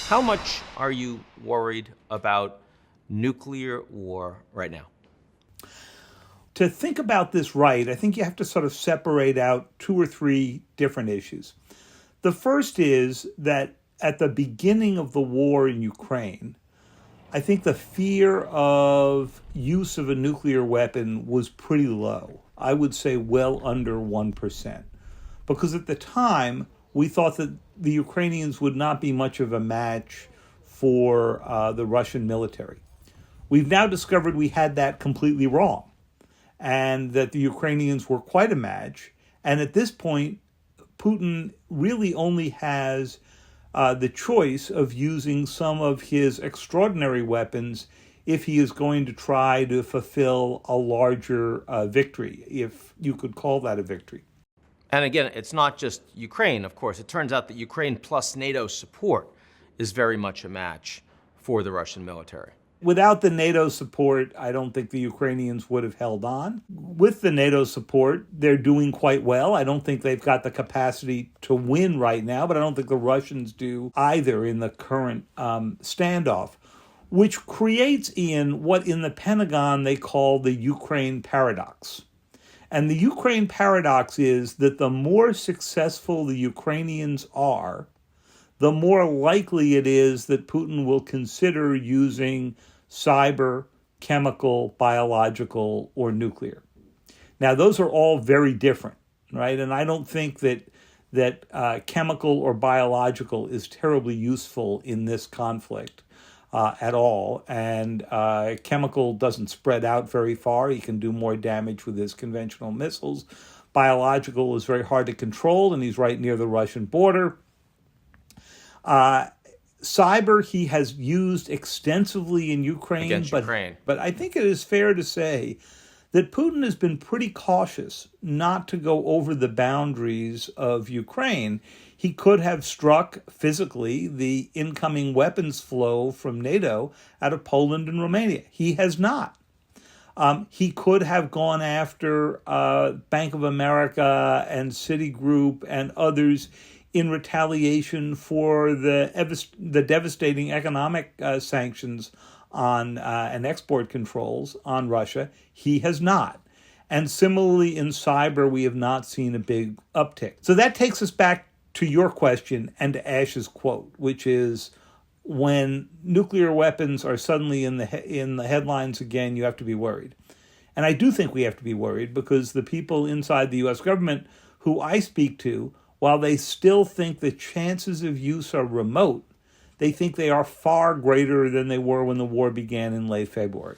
How much are you worried about nuclear war right now? To think about this right, I think you have to sort of separate out two or three different issues. The first is that at the beginning of the war in Ukraine, I think the fear of use of a nuclear weapon was pretty low. I would say well under 1%. Because at the time, we thought that the Ukrainians would not be much of a match for the Russian military. We've now discovered we had that completely wrong, and that the Ukrainians were quite a match. And at this point, Putin really only has the choice of using some of his extraordinary weapons if he is going to try to fulfill a larger victory, if you could call that a victory. And again, it's not just Ukraine, of course. It turns out that Ukraine plus NATO support is very much a match for the Russian military. Without the NATO support, I don't think the Ukrainians would have held on. With the NATO support, they're doing quite well. I don't think they've got the capacity to win right now, but I don't think the Russians do either in the current standoff, which creates, Ian, what in the Pentagon they call the Ukraine paradox. And the Ukraine paradox is that the more successful the Ukrainians are, the more likely it is that Putin will consider using cyber, chemical, biological, or nuclear. Now, those are all very different, right? And I don't think that chemical or biological is terribly useful in this conflict at all. And chemical doesn't spread out very far. He can do more damage with his conventional missiles. Biological is very hard to control, and he's right near the Russian border. Cyber he has used extensively in Ukraine, but I think it is fair to say that Putin has been pretty cautious not to go over the boundaries of Ukraine. He could have struck physically the incoming weapons flow from NATO out of Poland and Romania. He has not. He could have gone after Bank of America and Citigroup and others in retaliation for the devastating economic sanctions on and export controls on Russia. He has not. And similarly in cyber, we have not seen a big uptick. So that takes us back to your question and to Ash's quote, which is, when nuclear weapons are suddenly in the headlines again, you have to be worried. And I do think we have to be worried, because the people inside the U.S. government who I speak to, while they still think the chances of use are remote, they think they are far greater than they were when the war began in late February.